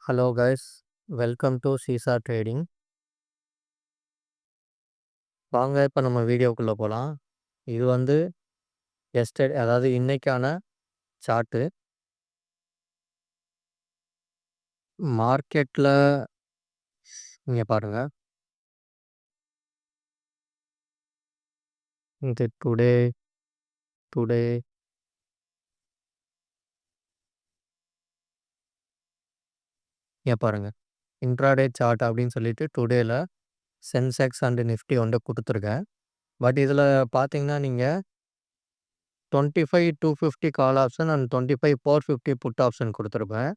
Hello guys, welcome to seesaw trading. வாங்க இப்போ நம்ம வீடியோக்குள்ளே போகலாம். இது வந்து அதாவது இன்னைக்கான சார்ட்டு. மார்க்கெட்டில் நீங்கள் பாருங்கள், இது டுடே டுடே இங்கே பாருங்கள், இன்ட்ராடே சார்ட் அப்படின்னு சொல்லிட்டு டுடேல சென்செக்ஸ் அண்ட் நிஃப்டி வந்து கொடுத்துருக்கேன். பட் இதில் பார்த்தீங்கன்னா நீங்கள் 25,250 call option and 25,450 put option கொடுத்துருப்பேன்.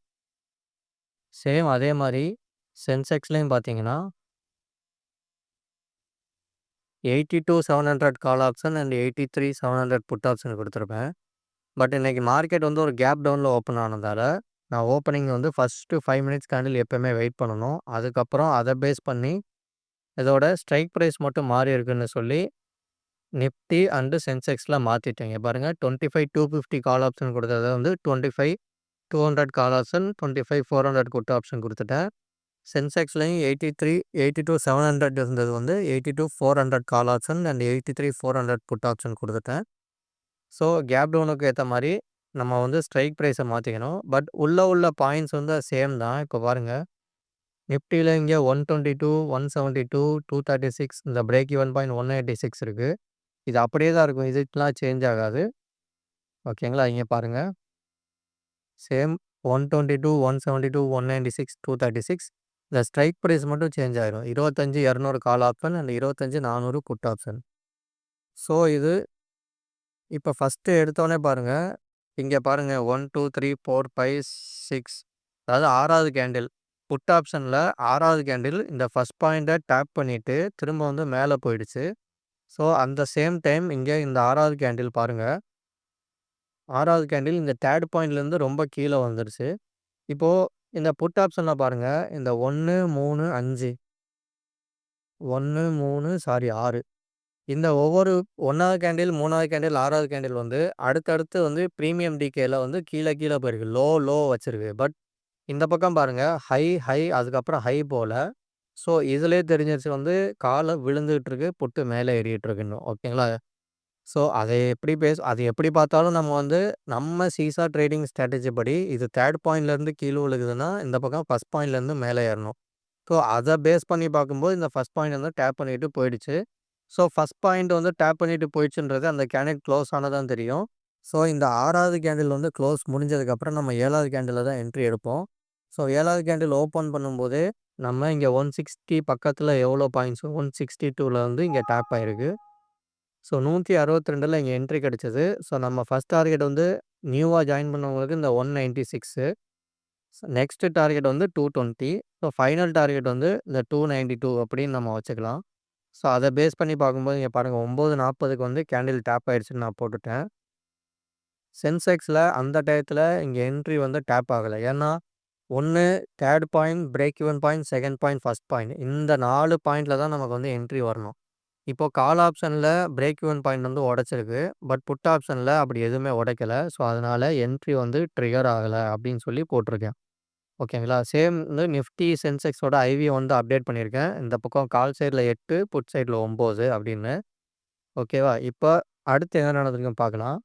சேம் அதே மாதிரி சென்செக்ஸ்லேயும் பார்த்தீங்கன்னா 82,700 call option and 83,700 put option கொடுத்துருப்பேன். பட் இன்றைக்கி மார்க்கெட் வந்து ஒரு கேப் டவுனில் ஓப்பன் ஆனதால் நான் ஓப்பனிங் வந்து ஃபஸ்ட்டு 5 மினிட்ஸ் கேண்டில் எப்போயுமே வெயிட் பண்ணணும். அதுக்கப்புறம் அதை பேஸ் பண்ணி இதோட ஸ்ட்ரைக் ப்ரைஸ் மட்டும் மாறி இருக்குன்னு சொல்லி நிஃப்டி அண்டு சென்செக்ஸில் மாற்றிட்டேங்க. பாருங்கள், 25,250 கால் ஆப்ஷன் கொடுத்ததை வந்து 25,200 கால் ஆப்ஷன், 25,400 புட் ஆப்ஷன் கொடுத்துட்டேன். சென்செக்ஸ்லையும் 82,700 இருந்தது வந்து 82,400 call option and 83,400 put option கொடுத்துட்டேன். ஸோ கேப் டவுனுக்கு ஏற்ற மாதிரி நம்ம வந்து ஸ்ட்ரைக் ப்ரைஸை மாற்றிக்கணும். பட் உள்ள பாயிண்ட்ஸ் வந்து சேம் தான். இப்போ பாருங்கள், நிஃப்டியில் இங்கே 122, 172, 236 இந்த பிரேக் ஈவன் பாயிண்ட் 186 இருக்குது. இது அப்படியே தான் இருக்கும், இதுக்கெலாம் சேஞ்ச் ஆகாது. ஓகேங்களா? இங்கே பாருங்கள், சேம் 122, 172, 196, 236. இந்த ஸ்ட்ரைக் ப்ரைஸ் மட்டும் சேஞ்ச் ஆகிடும். 25,200 call option and 25,400 put option. So இது இப்போ ஃபஸ்ட்டு எடுத்தோடனே பாருங்கள், இங்கே பாருங்கள் 1, 2, 3, 4, 5, 6, அதாவது 6வது கேண்டில் புட் ஆப்ஷனில் 6வது கேண்டில் இந்த ஃபஸ்ட் பாயிண்ட்டை டேப் பண்ணிவிட்டு திரும்ப வந்து மேலே போயிடுச்சு. ஸோ அந்த சேம் டைம் இங்கே இந்த 6வது கேண்டில் பாருங்கள், 6வது கேண்டில் இந்த தேர்ட் பாயிண்ட்லேருந்து ரொம்ப கீழே வந்துடுச்சு. இப்போது இந்த புட் ஆப்ஷனில் பாருங்கள், இந்த 1, 3, 5, 6 இந்த ஒவ்வொரு 1வது கேண்டில், 3வது கேண்டில், 6வது கேண்டில் வந்து அடுத்தடுத்து வந்து ப்ரீமியம் டிகேல வந்து கீழே போயிருக்கு. லோ வச்சிருக்கு. பட் இந்த பக்கம் பாருங்கள், ஹை அதுக்கப்புறம் ஹை போல. ஸோ இதிலே தெரிஞ்சிருச்சு வந்து காலை விழுந்துகிட்டு இருக்கு, புட்டு மேலே ஏறிட்டு இருக்கு இன்னும். ஓகேங்களா? ஸோ அது எப்படி பார்த்தாலும் நம்ம வந்து நம்ம சீசா ட்ரேடிங் ஸ்ட்ராட்டஜி படி இது தேர்ட் பாயிண்ட்லேருந்து கீழே விழுகுதுன்னா இந்த பக்கம் ஃபஸ்ட் பாயிண்ட்லேருந்து மேலே ஏறணும். ஸோ அதை பேஸ் பண்ணி பார்க்கும்போது இந்த ஃபஸ்ட் பாயிண்ட் வந்து டேப் பண்ணிவிட்டு போயிடுச்சு. ஸோ ஃபஸ்ட் பாயிண்ட் வந்து டேப் பண்ணிவிட்டு போயிடுச்சுன்றது அந்த கேண்டில் க்ளோஸ் ஆனதான் தெரியும். ஸோ இந்த 6வது கேண்டில் வந்து க்ளோஸ் முடிஞ்சதுக்கப்புறம் நம்ம 7வது கேண்டில் தான் என்ட்ரி எடுப்போம். ஸோ 7வது கேண்டில் ஓப்பன் பண்ணும்போது நம்ம இங்கே 160 பக்கத்தில் எவ்வளோ பாயிண்ட்ஸோ 162ல் வந்து இங்கே டேப் ஆகிருக்கு. ஸோ 162ல் இங்கே என்ட்ரி கிடச்சிது. ஸோ நம்ம ஃபஸ்ட் டார்கெட் வந்து நியூவாக ஜாயின் பண்ணவங்களுக்கு இந்த 196. நெக்ஸ்ட்டு டார்கெட் வந்து 220. ஸோ ஃபைனல் டார்கெட் வந்து இந்த 292 அப்படின்னு நம்ம வச்சுக்கலாம். ஸோ அதை பேஸ் பண்ணி பார்க்கும்போது இங்கே பாருங்கள், 9:40க்கு வந்து கேண்டில் டேப் ஆகிடுச்சுன்னு நான் போட்டுட்டேன். சென்செக்ஸில் அந்த டயத்தில் இங்கே என்ட்ரி வந்து டேப் ஆகலை. ஏன்னா ஒன்று third point, break even point, second point, first point இந்த 4 பாயிண்டில் தான் நமக்கு வந்து என்ட்ரி வரணும். இப்போது கால் ஆப்ஷனில் பிரேக் ஈவன் பாயிண்ட் வந்து உடச்சிருக்கு. பட் புட் ஆப்ஷனில் அப்படி எதுவுமே உடைக்கலை. ஸோ அதனால் என்ட்ரி வந்து ட்ரிகர் ஆகலை அப்படின்னு சொல்லி போட்டிருக்கேன். ஓகேங்களா? சேம் வந்து நிஃப்டி சென்செக்ஸோட ஐவி வந்து அப்டேட் பண்ணியிருக்கேன். இந்த பக்கம் கால் சைடில் 8, புட் சைடில் 9 அப்படின்னு. ஓகேவா? இப்போ அடுத்து என்ன நடந்திருக்குன்னு பார்க்கலாம்.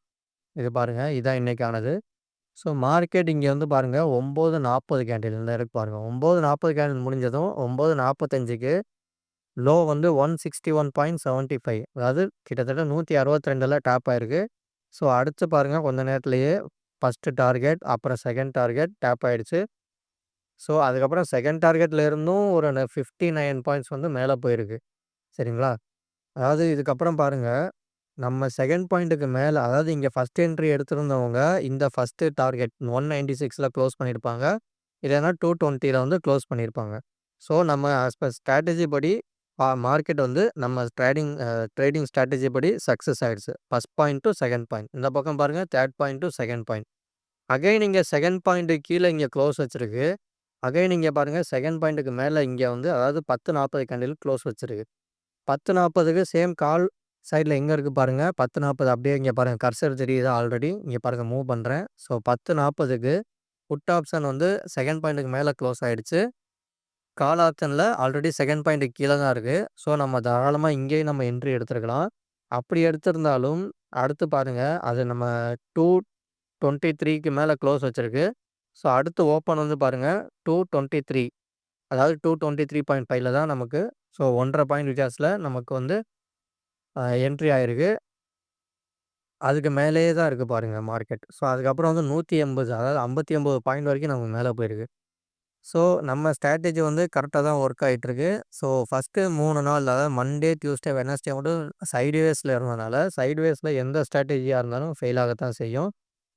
இது பாருங்கள், இதான் இன்றைக்கானது. ஸோ மார்க்கெட் இங்கே வந்து பாருங்கள் 9:40 கேண்டில் இந்த இருக்கு பாருங்கள். 9:40 கேண்டில் முடிஞ்சதும் 9:45க்கு லோ வந்து 161.75, அதாவது கிட்டத்தட்ட 162ல் டேப் ஆகிருக்கு. ஸோ அடுத்து பாருங்கள், கொஞ்ச நேரத்துலேயே ஃபஸ்ட்டு டார்கெட், அப்புறம் செகண்ட் டார்கெட் டேப் ஆகிடுச்சு. ஸோ அதுக்கப்புறம் செகண்ட் டார்கெட்டில் இருந்தும் ஒரு 59 பாயிண்ட்ஸ் வந்து மேலே போயிருக்கு. சரிங்களா? அதாவது இதுக்கப்புறம் பாருங்கள், நம்ம செகண்ட் பாயிண்ட்டுக்கு மேலே, அதாவது இங்கே ஃபஸ்ட் என்ட்ரி எடுத்திருந்தவங்க இந்த ஃபஸ்ட்டு டார்கெட் 196ல் க்ளோஸ் பண்ணியிருப்பாங்க. இல்லைன்னா 220ல் வந்து க்ளோஸ் பண்ணியிருப்பாங்க. ஸோ நம்ம ஆஸ் பர் ஸ்ட்ராட்டஜி படி மார்க்கெட் வந்து நம்ம ட்ரேடிங் ஸ்ட்ராட்டஜி படி சக்ஸஸ் ஆகிடுச்சு. First point to second point. இந்த பக்கம் பாருங்கள், third point to second point. Again இங்கே செகண்ட் பாயிண்ட்டு கீழே இங்கே க்ளோஸ் வச்சிருக்கு. அகைன் இங்கே பாருங்கள், செகண்ட் பாயிண்ட்டுக்கு மேலே இங்கே வந்து அதாவது 10:40 கேண்டில் க்ளோஸ் வச்சிருக்கு. 10:40க்கு சேம் கால் சைடில் எங்கே இருக்குது பாருங்கள், 10:40 அப்படியே இங்கே பாருங்கள், கர்சர் தெரியுதா ஆல்ரெடி? இங்கே பாருங்கள், மூவ் பண்ணுறேன். ஸோ 10:40க்கு புட் ஆப்ஷன் வந்து செகண்ட் பாயிண்ட்டுக்கு மேல க்ளோஸ் ஆயிடுச்சு. கால் ஆப்ஷன்ல ஆல்ரெடி செகண்ட் பாயிண்ட்டுக்கு கீழ தான் இருக்கு. ஸோ, நம்ம தாராளமா இங்கேயும் நம்ம என்ட்ரி எடுத்திருக்கலாம். அப்படி எடுத்திருந்தாலும், அடுத்து பாருங்க அது நம்ம 223க்கு மேல க்ளோஸ் வச்சிருக்கு. ஸோ, அடுத்து ஓப்பன் வந்து பாருங்க 223 அதாவது 223.5ல தான் நமக்கு ஸோ 1 1/2 பாயிண்ட் வித்தியாசத்தில நமக்கு வந்து என்ட்ரி ஆயிருக்கு. அதுக்கு மேலேயே தான் இருக்கு பாருங்க மார்க்கெட். ஸோ, அதுக்கப்புறம் வந்து 180 அதாவது 59 பாயிண்ட் வரைக்கும் நமக்கு மேல போயிருக்கு. ஸோ, நம்ம ஸ்ட்ராட்டஜி வந்து கரெக்ட்டா தான் ஒர்க் ஆயிட்டுருக்கு. ஸோ, ஃபர்ஸ்ட்டு 3 நாள் அதாவது மண்டே, டியூஸ்டே, வெட்னஸ்டே மட்டும் சைட்வேஸ்ல இருந்தனால, சைட்வேஸ்ல எந்த ஸ்ட்ராட்டஜியா இருந்தாலும் ஃபெயில் ஆகத்தான் செய்யும்.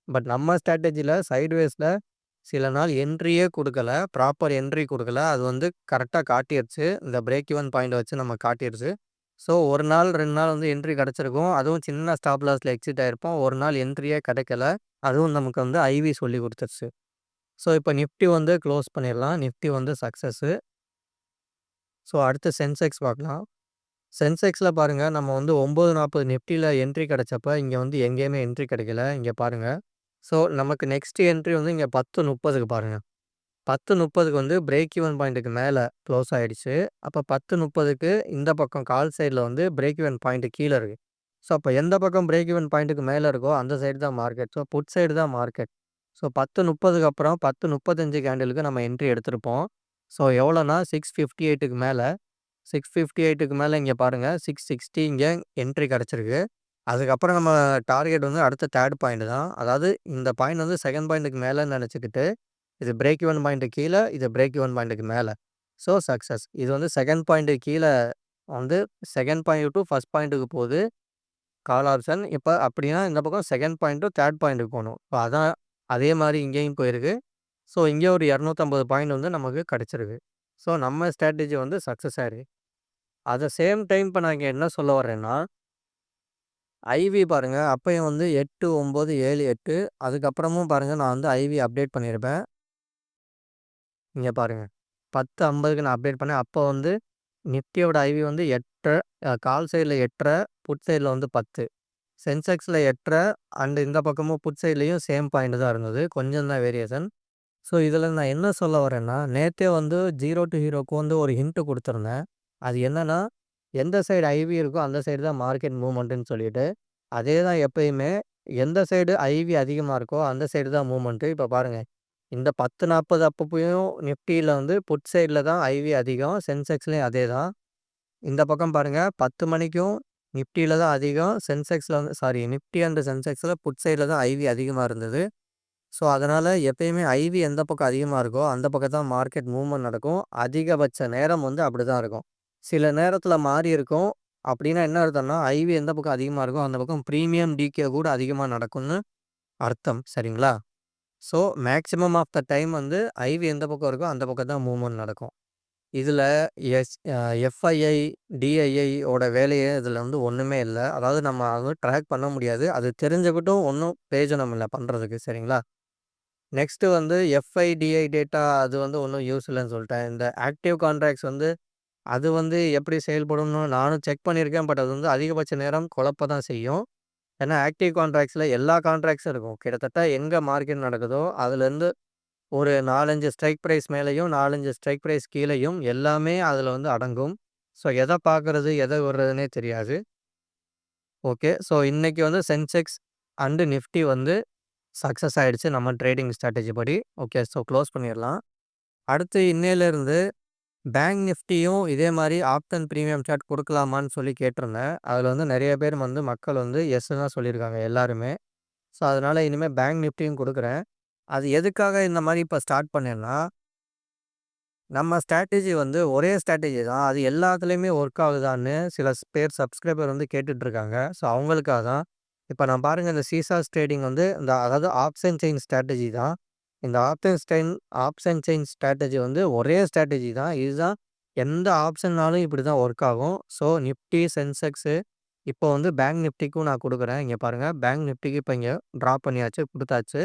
பட் நம்ம ஸ்ட்ராட்டஜில சைட்வேஸ்ல சில நாள் என்ட்ரியே குடுக்கல. ப்ராப்பர் என்ட்ரி குடுக்கல. அது வந்து கரெக்ட்டா காட்டிருச்சு. இந்த பிரேக் ஈவன் பாயிண்ட் வச்சு நம்ம காட்டிருச்சு. ஸோ, 1 நாள் 2 நாள் வந்து என்ட்ரி கிடைச்சிருக்கும். அதுவும் சின்ன ஸ்டாப் லாஸ்ல எக்ஸிட் ஆயிருப்போம். 1 நாள் என்ட்ரியே கிடைக்கல. அதுவும் நமக்கு வந்து ஐவி சொல்லிக் குடுத்துருச்சு. ஸோ, இப்ப நிஃப்டி வந்து க்ளோஸ் பண்ணிரலாம். நிஃப்டி வந்து சக்சஸு. ஸோ, அடுத்து சென்செக்ஸ் பார்க்கலாம். சென்செக்ஸ்ல பாருங்க நம்ம வந்து 9:40 நிஃப்டில என்ட்ரி கிடைச்சப்ப, இங்க வந்து எங்கேயுமே என்ட்ரி கிடைக்கல. இங்க பாருங்க. ஸோ, நமக்கு நெக்ஸ்ட் என்ட்ரி வந்து இங்க 10:30க்கு பாருங்க. 10:30க்கு வந்து பிரேக் ஈவன் பாயிண்ட்டுக்கு மேல க்ளோஸ் ஆயிடுச்சு. அப்ப 10:30க்கு இந்த பக்கம் கால் சைட்ல வந்து பிரேக் ஈவன் பாயிண்ட் கீழ இருக்கு. ஸோ, அப்ப எந்த பக்கம் பிரேக் ஈவன் பாயிண்ட்டுக்கு மேல இருக்கோ, அந்த சைடு தான் மார்க்கெட். ஸோ, புட் சைடு தான் மார்க்கெட். ஸோ, 10:30க்கு அப்புறம் 10:35 கேண்டிலுக்கு நம்ம என்ட்ரி எடுத்திருப்போம். ஸோ, எவ்வளோனா 658க்கு மேல 658க்கு மேல இங்க பாருங்க 660 இங்க என்ட்ரி கிடைச்சிருக்கு. அதுக்கப்புறம் நம்ம டார்கெட் வந்து அடுத்த 3 பாயிண்ட் தான். அதாவது இந்த பாயிண்ட் வந்து செகண்ட் பாயிண்ட்டுக்கு மேலன்னு நெனச்சுக்கிட்டு, இது பிரேக் ஈவன் பாயிண்ட்டுக்கு கீழ, இது பிரேக் ஈவன் பாயிண்ட்டுக்கு மேல. So, success. இது வந்து செகண்ட் பாயிண்ட்டுக்கு கீழ வந்து செகண்ட் பாயிண்ட் டூ ஃபர்ஸ்ட் பாயிண்ட்டுக்கு போது. Call option. இப்ப அப்படின்னா இந்த பக்கம் செகண்ட் பாயிண்ட் டூ 3 பாயிண்ட்டுக்கு போணும். இப்ப அதான் அதே மாரி இங்கேயும் போயிருக்கு. ஸோ, இங்க ஒரு 250 பாயிண்ட் வந்து நமக்கு கிடைச்சிருக்கு. ஸோ, நம்ம ஸ்ட்ராட்டஜி வந்து சக்சஸ் ஆயிருக்கு. அட் த சேம் டைம் இப்ப நான் இங்க என்ன சொல்ல வரேன்னா, ஐவி பாருங்க அப்பயும் வந்து 8, 9, 7, 8 அதுக்கப்புறமும் பாருங்க நான் வந்து ஐவி அப்டேட் பண்ணியிருப்பேன். இங்க பாருங்க. 10:50க்கு நான் அப்டேட் பண்ணேன். அப்போ வந்து நிஃப்டியோட ஐவி வந்து 8 கால் சைட்ல 8 புட் சைட்ல வந்து 10. சென்செக்ஸ்ல 8 அண்ட் இந்த பக்கமும் புட் சைட்லயும் சேம் பாயிண்ட் தான் இருந்தது. கொஞ்சம் தான் வேரியேஷன். ஸோ, இதில நான் என்ன சொல்ல வரேன்னா, நேத்தே வந்து 0 டூ ஹீரோக்கு வந்து ஒரு ஹிண்ட் குடுத்துருந்தேன். அது என்னன்னா, எந்த சைடு ஐவி இருக்கோ, அந்த சைடு தான் மார்க்கெட் மூவ்மெண்ட்டுன்னு சொல்லிட்டு. அதே தான் எப்பயுமே எந்த சைடு ஐவி அதிகமா இருக்கோ, அந்த சைடு தான் மூவ்மெண்ட்டு. இப்ப பாருங்க. இந்த 10:40 அப்பப்பயும் நிஃப்டில வந்து புட் சைட்ல தான் ஐவி அதிகம். சென்செக்ஸ்லயும் அதே தான். இந்த பக்கம் பாருங்க 10 மணிக்கும் நிஃப்டில தான் அதிகம். சென்செக்ஸ்ல வந்து நிஃப்டி அண்ட் சென்செக்ஸ்ல புட் சைட்ல தான் ஐவி அதிகமா இருந்தது. ஸோ, அதனால எப்பயுமே ஐவி எந்த பக்கம் அதிகமா இருக்கோ, அந்த பக்கம் தான் மார்க்கெட் மூவ்மெண்ட் நடக்கும். அதிகபட்ச நேரம் வந்து அப்படிதான் இருக்கும். சில நேரத்தில மாறி இருக்கும். அப்படின்னா என்ன அர்த்தம்னா, ஐவி எந்த பக்கம் அதிகமா இருக்கோ, அந்த பக்கம் பிரீமியம் டிகே கூட அதிகமா நடக்கும்னு அர்த்தம். சரிங்களா? So, maximum of the time வந்து ஐவி எந்த பக்கம் இருக்கோ, அந்த பக்கம் தான் மூவ்மெண்ட் நடக்கும். இதில எஃப்ஐஐ, டிஐஐ ஓட வேலையே இதில வந்து ஒண்ணுமே இல்ல. அதாவது நம்ம அத ட்ராக் பண்ண முடியாது. அது தெரிஞ்சுக்கிட்டும் ஒண்ணும் பிரயோஜனம் இல்ல பண்றதுக்கு. சரிங்களா? நெக்ஸ்ட்டு வந்து எஃப்ஐடிஐ டேட்டா அது வந்து ஒண்ணும் யூஸ் இல்லன்னு சொல்ட்டேன். இந்த ஆக்டிவ் கான்ட்ராக்ட்ஸ் வந்து அது வந்து எப்படி செயல்படும்னு நானும் செக் பண்ணியிருக்கேன். பட் அது வந்து அதிகபட்ச நேரம் குழப்ப தான் செய்யும். ஏன்னா ஆக்டிவ் கான்ட்ராக்ட்ஸ்ல எல்லா கான்ட்ராக்ட்ஸும் இருக்கும். கிட்டத்தட்ட எங்க மார்க்கெட் நடக்குதோ, அதுலேருந்து ஒரு 4, 5 ஸ்ட்ரைக் பிரைஸ் மேலேயும், 4, 5 ஸ்ட்ரைக் பிரைஸ் கீழயும் எல்லாமே அதில வந்து அடங்கும். ஸோ, எத பார்க்கறது, எத விடுறதுன்னே தெரியாது. ஓகே. ஸோ, இன்னைக்கு வந்து சென்செக்ஸ் அண்ட் நிஃப்டி வந்து சக்சஸ் ஆயிடுச்சு நம்ம ட்ரேடிங் ஸ்ட்ராட்டஜி படி. ஓகே. ஸோ, க்ளோஸ் பண்ணிறலாம். அடுத்து இன்னையிலேருந்து பேங்க் நிஃப்டியும் இதே மாரி ஆப்ஷன் பிரீமியம் சார்ட் குடுக்கலாமான்னு சொல்லி கேட்டிருந்தேன். அதில வந்து நெறைய பேர் வந்து மக்கள் வந்து எஸ்ன்னு தான் சொல்லியிருக்காங்க எல்லாருமே. ஸோ, அதனால இனிமே பேங்க் நிஃப்டியும் குடுக்குறேன். அது எதுக்காக இந்த மாரி இப்ப ஸ்டார்ட் பண்ணேன்னா, நம்ம ஸ்ட்ராட்டஜி வந்து ஒரே ஸ்ட்ராட்டஜி தான். அது எல்லாத்துலயுமே ஒர்க் ஆகுதான்னு சில பேர் சப்ஸ்கிரைபர் வந்து கேட்டுட்டு இருக்காங்க. ஸோ, அவங்களுக்காக தான். இப்ப நான் பாருங்க இந்த சீசாஸ் ட்ரேடிங் வந்து அதாவது ஆப்ஷன் செயின் ஸ்ட்ராட்டஜி தான். இந்த ஆப்ஷன் செயின் ஸ்ட்ராட்டஜி வந்து ஒரே ஸ்ட்ராட்டஜி தான். இதுதான் எந்த ஆப்ஷன்னாலும் இப்படி தான் ஒர்க் ஆகும். ஸோ, நிஃப்டி, சென்செக்ஸு இப்போ வந்து பேங்க் நிஃப்டிக்கும் நான் குடுக்குறேன். இங்க பாருங்க பேங்க் நிஃப்டிக்கு இப்ப இங்க டிராப் பண்ணியாச்சு, குடுத்தாச்சு.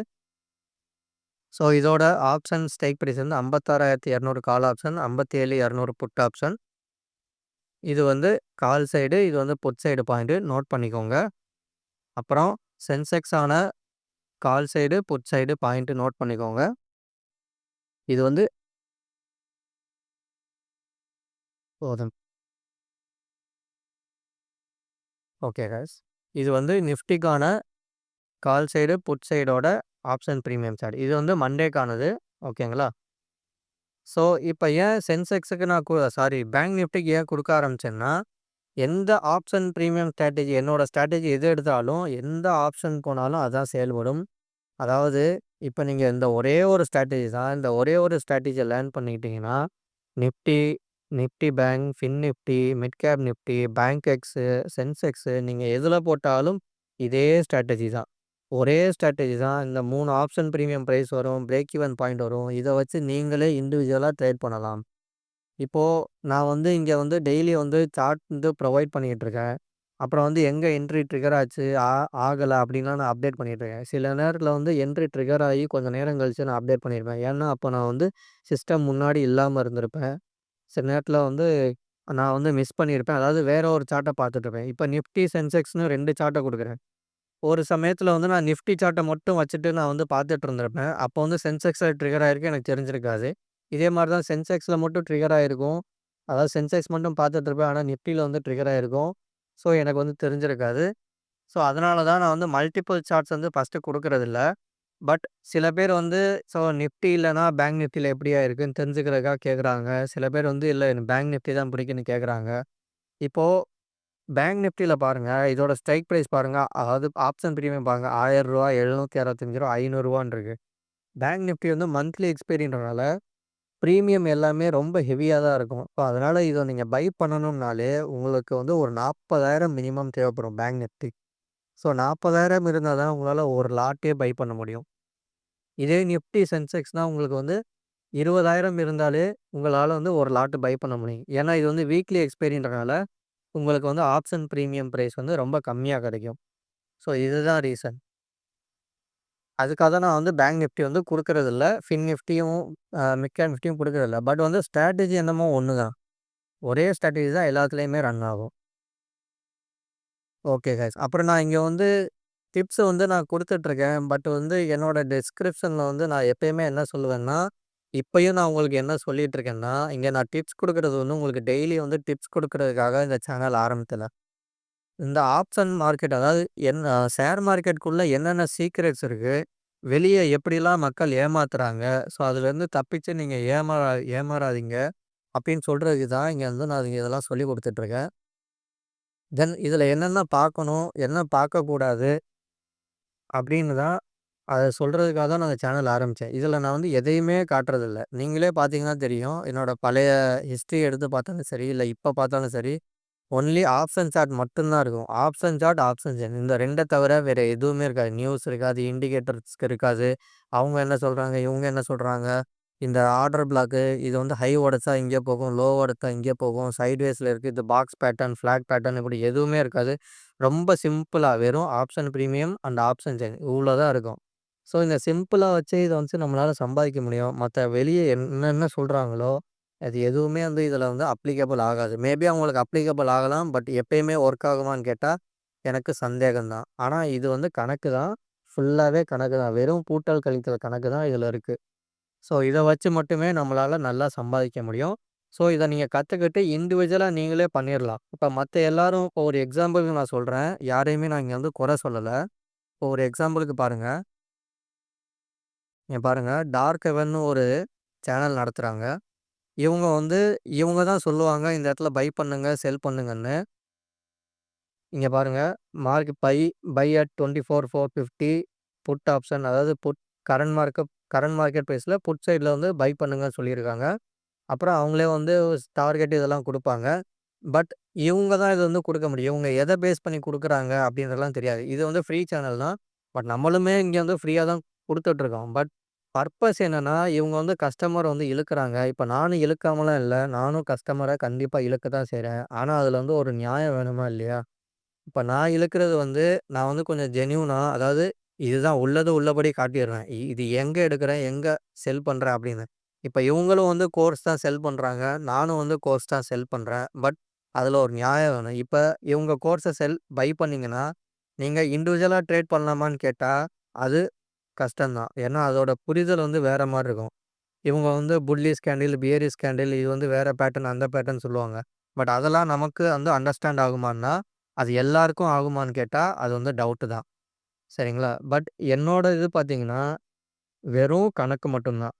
ஸோ, இதோட ஆப்ஷன் ஸ்ட்ரைக் பிரைஸ் வந்து 56,200 கால் ஆப்ஷன், 57,200 புட் ஆப்ஷன். இது வந்து கால் சைடு, இது வந்து புட் சைடு பாயிண்ட் நோட் பண்ணிக்கோங்க. அப்புறம் சென்செக்ஸ் ஆன call side, put side point note பண்ணிக்கோங்க. இது வந்து போதும். Okay guys. இது வந்து நிஃப்டிக்கான கால் சைடு, புட் சைடோட ஆப்ஷன் பிரீமியம் சார்ட். இது வந்து மண்டேக்கானது. ஓகேங்களா? ஸோ, இப்ப ஏன் சென்செக்ஸுக்கு நான் சாரி பேங்க் நிஃப்டிக்கு ஏன் குடுக்க ஆரம்பிச்சேன்னா, எந்த ஆப்ஷன் பிரீமியம் ஸ்ட்ராட்டஜி என்னோட ஸ்ட்ராட்டஜி எது எடுத்தாலும், எந்த ஆப்ஷன் போனாலும் அதான் செயல்படும். அதாவது, இப்ப நீங்க இந்த ஒரே ஒரு ஸ்ட்ராட்டஜி தான். இந்த ஒரே ஒரு ஸ்ட்ராட்டஜிய லேர்ன் பண்ணிக்கிட்டீங்கன்னா, Nifty, Nifty bank, fin Nifty, mid cap Nifty, Bankex, Sensex நீங்க எதுல போட்டாலும் இதே ஸ்ட்ராட்டஜி தான். ஒரே ஸ்ட்ராட்டஜி தான். இந்த 3 ஆப்ஷன் பிரீமியம் பிரைஸ் வரும். பிரேக் ஈவன் பாயிண்ட் வரும். இத வச்சு நீங்களே இண்டிவிஜுவலா ட்ரேட் பண்ணலாம். இப்போ நான் வந்து இங்க வந்து டெய்லி வந்து சார்ட் வந்து ப்ரொவைட் பண்ணிட்டுருக்கேன். அப்புறம் வந்து எங்க என்ட்ரி ட்ரிகர் ஆச்சு, ஆகல அப்படின்லாம் நான் அப்டேட் பண்ணிட்டுருக்கேன். சில நேரத்தில வந்து என்ட்ரி ட்ரிகர் ஆகி கொஞ்சம் நேரம் கழிச்சு நான் அப்டேட் பண்ணியிருப்பேன். ஏன்னா, அப்போ நான் வந்து சிஸ்டம் முன்னாடி இல்லாம இருந்திருப்பேன். சில நேரத்தில வந்து நான் வந்து மிஸ் பண்ணியிருப்பேன். அதாவது வேற ஒரு சார்ட்ட பார்த்துட்டுருப்பேன். இப்ப நிஃப்டி, சென்செக்ஸ்ன்னு 2 சார்ட்ட குடுக்குறேன். ஒரு சமயத்தில வந்து நான் நிஃப்டி சார்ட்ட மட்டும் வச்சுட்டு நான் வந்து பார்த்துட்டு இருந்திருப்பேன். அப்போ வந்து சென்செக்ஸ்ல ட்ரிகர் ஆயிருக்கு எனக்கு தெரிஞ்சிருக்காது. இதே மாரி தான் சென்செக்ஸ்ல மட்டும் ட்ரிகர் ஆயிருக்கும். அதாவது சென்செக்ஸ் மட்டும் பார்த்துட்டு இருப்பேன். ஆனா நிஃப்டில வந்து ட்ரிகர் ஆயிருக்கும். ஸோ எனக்கு வந்து தெரிஞ்சிருக்காது. ஸோ அதனால தான் நான் வந்து மல்டிபிள் சார்ட்ஸ் வந்து ஃபர்ஸ்ட்டு குடுக்குறதில்ல. பட் சில பேர் வந்து நிஃப்டி இல்லன்னா பேங்க் நிஃப்டில எப்படியா இருக்குன்னு தெரிஞ்சுக்கிறதுக்காக கேட்குறாங்க. சில பேர் வந்து இல்ல எனக்கு பேங்க் நிஃப்டி தான் பிடிக்கும்னு கேட்குறாங்க. இப்போ பேங்க் நிஃப்டில பாருங்க, இதோட ஸ்ட்ரைக் பிரைஸ் பாருங்க. அதாவது ஆப்ஷன் பிரீமியம் பாருங்க. ரூ. 1000 ரூ. 765 ரூ. 500 இருக்கு. பேங்க் நிஃப்டி வந்து மந்த்லி எக்ஸ்பைரின்றனால பிரீமியம் எல்லாமே ரொம்ப ஹெவியா தான் இருக்கும். ஸோ, அதனால இத நீங்க பை பண்ணணும்னாலே, உங்களுக்கு வந்து ஒரு 40,000 மினிமம் தேவைப்படும் பேங்க் நிஃப்டி. ஸோ, 40,000 இருந்தா தான் உங்களால ஒரு லாட்டே பை பண்ண முடியும். இதே நிஃப்டி, சென்செக்ஸ்னா உங்களுக்கு வந்து 20,000 இருந்தாலே உங்களால வந்து ஒரு லாட் பை பண்ண முடியும். ஏன்னா, இது வந்து வீக்லி எக்ஸ்பைரின்றனால உங்களுக்கு வந்து ஆப்ஷன் பிரீமியம் பிரைஸ் வந்து ரொம்ப கம்மியா கிடைக்கும். ஸோ, இதுதான் ரீசன். அதுக்காக தான் நான் வந்து பேங்க் நிஃப்டி வந்து குடுக்குறதில்ல. ஃபின் நிஃப்டியும், மிட் கேப் நிஃப்டியும் குடுக்குறதில்ல. பட் வந்து ஸ்ட்ராட்டஜி என்னமோ ஒண்ணு தான். ஒரே ஸ்ட்ராட்டஜி தான் எல்லாத்துலயுமே ரன் ஆகும். Okay guys. அப்புறம் நான் இங்க வந்து டிப்ஸ் வந்து நான் குடுத்துட்டுருக்கேன். பட் வந்து என்னோட டிஸ்கிரிப்ஷன்ல வந்து நான் எப்பயுமே என்ன சொல்லுவேன்னா, இப்பயும் நான் உங்களுக்கு என்ன சொல்லிட்டு இருக்கேன்னா, இங்க நான் டிப்ஸ் குடுக்குறது வந்து உங்களுக்கு டெய்லி வந்து டிப்ஸ் குடுக்குறதுக்காக இந்த சேனல் ஆரம்பிக்கல. இந்த ஆப்ஷன் மார்க்கெட் அதாவது ஷேர் மார்க்கெட்குள்ள என்னென்ன சீக்ரெட்ஸ் இருக்கு, வெளிய எப்படிலாம் மக்கள் ஏமாத்துறாங்க, ஸோ அதுலேருந்து தப்பிச்சு நீங்க ஏமாறாதீங்க அப்படின்னு சொல்றதுக்கு தான் இங்க வந்து நான் இதெல்லாம் சொல்லிக் குடுத்துட்டுருக்கேன். தென் இதில என்னென்ன பார்க்கணும், என்ன பார்க்கக்கூடாது அப்படின்னு தான் அத சொல்றதுக்காக தான் நான் இந்த சேனல் ஆரம்பிச்சேன். இதில நான் வந்து எதையுமே காட்டுறதில்ல. நீங்களே பார்த்தீங்கன்னா தெரியும். என்னோட பழைய ஹிஸ்ட்ரி எடுத்து பார்த்தாலும் சரி, இல்ல இப்ப பார்த்தாலும் சரி, ஒன்லி ஆப்ஷன் சார்ட் மட்டும் தான் இருக்கும். ஆப்ஷன் சார்ட், ஆப்ஷன் சென் இந்த 2 தவிர வேற எதுவுமே இருக்காது. நியூஸ் இருக்காது, இண்டிகேட்டர்ஸ் இருக்காது. அவங்க என்ன சொல்றாங்க, இவங்க என்ன சொல்றாங்க, இந்த ஆர்டர் பிளாக்கு இது வந்து ஹை உடைச்சா இங்கே போகும், லோ உடைச்சா இங்கே போகும், சைட்வேஸ்ல இருக்கு. இது பாக்ஸ் பேட்டர்ன், ஃபிளாக் பேட்டர்ன் இப்படி எதுவுமே இருக்காது. ரொம்ப சிம்பிளா வெறும் option premium and option chain இவ்வளோ தான் இருக்கும். ஸோ இந்த சிம்பிளா வச்சே இத வந்து நம்மளால சம்பாதிக்க முடியும். மத்த வெளிய என்னென்ன சொல்றாங்களோ, அது எதுவுமே வந்து இதில வந்து அப்ளிகபிள் ஆகாது. மேபி அவங்களுக்கு அப்ளிகபிள் ஆகலாம். பட் எப்பயுமே ஒர்க் ஆகுமான்னு கேட்டா, எனக்கு சந்தேகம் தான். ஆனா இது வந்து கணக்கு தான். ஃபுல்லாவே கணக்கு தான். வெறும் கூட்டல், கழித்தல் கணக்கு தான் இதில இருக்கு. ஸோ இத வச்சு மட்டுமே நம்மளால நல்லா சம்பாதிக்க முடியும். ஸோ இத நீங்க கத்துக்கிட்டு இண்டிவிஜுவலா நீங்களே பண்ணிறலாம். இப்ப மத்த எல்லாரும் இப்போ ஒரு எக்ஸாம்பிள்க்கு நான் சொல்றேன். யாரையுமே நான் இங்க வந்து குறை சொல்லல. இப்போ ஒரு எக்ஸாம்பிளுக்கு பாருங்க. இங்க பாருங்க டார்க் ஹெவன்னு ஒரு சேனல் நடத்துறாங்க. இவங்க வந்து இவங்க தான் சொல்லுவாங்க, இந்த இடத்துல பை பண்ணுங்க, செல் பண்ணுங்கன்னு. இங்க பாருங்க, பை அட் 24,450 புட் ஆப்ஷன் அதாவது கரண்ட் மார்க்கெட் பிரைஸ்ல புட் சைட்ல வந்து பை பண்ணுங்கன்னு சொல்லியிருக்காங்க. அப்புறம் அவங்களே வந்து டார்கெட் இதெல்லாம் குடுப்பாங்க. பட் இவங்க தான் இத வந்து குடுக்க முடியும். இவங்க எத பேஸ் பண்ணி குடுக்குறாங்க அப்படின்றதெல்லாம் தெரியாது. இது வந்து ஃப்ரீ சேனல் தான். பட் நம்மளுமே இங்க வந்து ஃப்ரீயா தான் குடுத்துட்டுருக்கோம். பட் பர்ப்பஸ் என்னன்னா, இவங்க வந்து கஸ்டமர வந்து இழுக்குறாங்க. இப்ப நானும் இழுக்காமலாம் இல்ல. நானும் கஸ்டமர கண்டிப்பா இழுக்க தான் செய்றேன். ஆனா, அதுல வந்து ஒரு நியாயம் வேணுமா இல்லையா? இப்ப நான் இழுக்கிறது வந்து, நான் வந்து கொஞ்சம் ஜென்யூனா அதாவது இதுதான் உள்ளது உள்ளபடி காட்டிருவேன். இது எங்க எடுக்கிறேன், எங்க செல் பண்றேன் அப்படின்னு. இப்ப இவங்களும் வந்து கோர்ஸ் தான் செல் பண்றாங்க. நானும் வந்து கோர்ஸ் தான் செல் பண்றேன். பட் அதுல ஒரு நியாயம் வேணும். இப்ப இவங்க கோர்ஸ பை பண்ணீங்கன்னா, நீங்க இண்டிவிஜுவலா ட்ரேட் பண்ணலாமான்னு கேட்டா, அது கஷ்டம் தான். ஏன்னா அதோட புரிதல் வந்து வேற மாரி இருக்கும். இவங்க வந்து புல்லிஷ் கேண்டில், பியரிஷ் கேண்டில் இது வந்து வேற பேட்டர்ன், அந்த பேட்டர்ன் சொல்லுவாங்க. பட் அதெல்லாம் நமக்கு வந்து அண்டர்ஸ்டாண்ட் ஆகுமான்னா, அது எல்லாருக்கும் ஆகுமான்னு கேட்டா, அது வந்து டவுட்டு தான். சரிங்களா? பட் என்னோட இது பார்த்தீங்கன்னா, வெறும் கணக்கு மட்டும் தான்.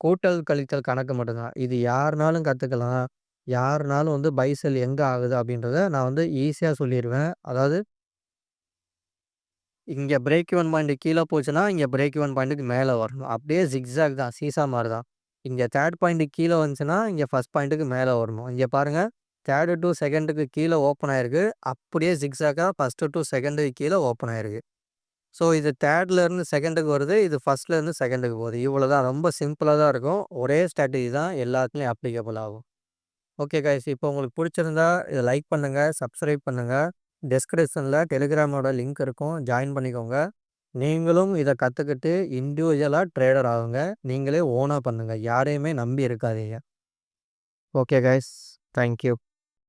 கூட்டல், கழித்தல் கணக்கு மட்டும் தான். இது யாருனாலும் கத்துக்கலாம். யாருனாலும் வந்து பை, செல் எங்க ஆகுது அப்படின்றத நான் வந்து ஈஸியா சொல்லிருவேன். அதாவது இங்க பிரேக் ஈவன் பாயிண்ட் கீழ போச்சுன்னா, இங்க பிரேக் ஈவன் பாயிண்ட்க்கு மேல வரணும். அப்படியே ஜிக்ஸாக் தான். சீசா மாரி தான். இங்க 3 பாயிண்ட் கீழ வந்துச்சுன்னா, இங்க 1 பாயிண்ட்க்கு மேல வரணும். இங்க பாருங்க 3 டூ 2க்கு கீழ ஓப்பன் ஆயிருக்கு. அப்படியே ஜிக்ஸாக்கா 1 டூ 2க்கு கீழ ஓப்பன் ஆயிருக்கு. ஸோ இது 3ல இருந்து 2க்கு வருது. இது 1ல இருந்து 2க்கு போகுது. இவ்வளோதான். ரொம்ப சிம்பிளா தான் இருக்கும். ஒரே ஸ்ட்ராட்டஜி தான் எல்லாத்துலயும் அப்ளிகபிள் ஆகும். Okay guys. இப்போ உங்களுக்கு புடிச்சிருந்தா இத லைக் பண்ணுங்க, சப்ஸ்கிரைப் பண்ணுங்க. டிஸ்கிரிப்ஷன்ல டெலிகிராமோட லிங்க் இருக்கும். ஜாயின் பண்ணிக்கோங்க. நீங்களும் இத கத்துக்கிட்டு இண்டிவிஜுவலா ட்ரேடர் ஆகுங்க. நீங்களே ஓனா பண்ணுங்க. யாரையுமே நம்பி இருக்காதீங்க. Okay guys. Thank you.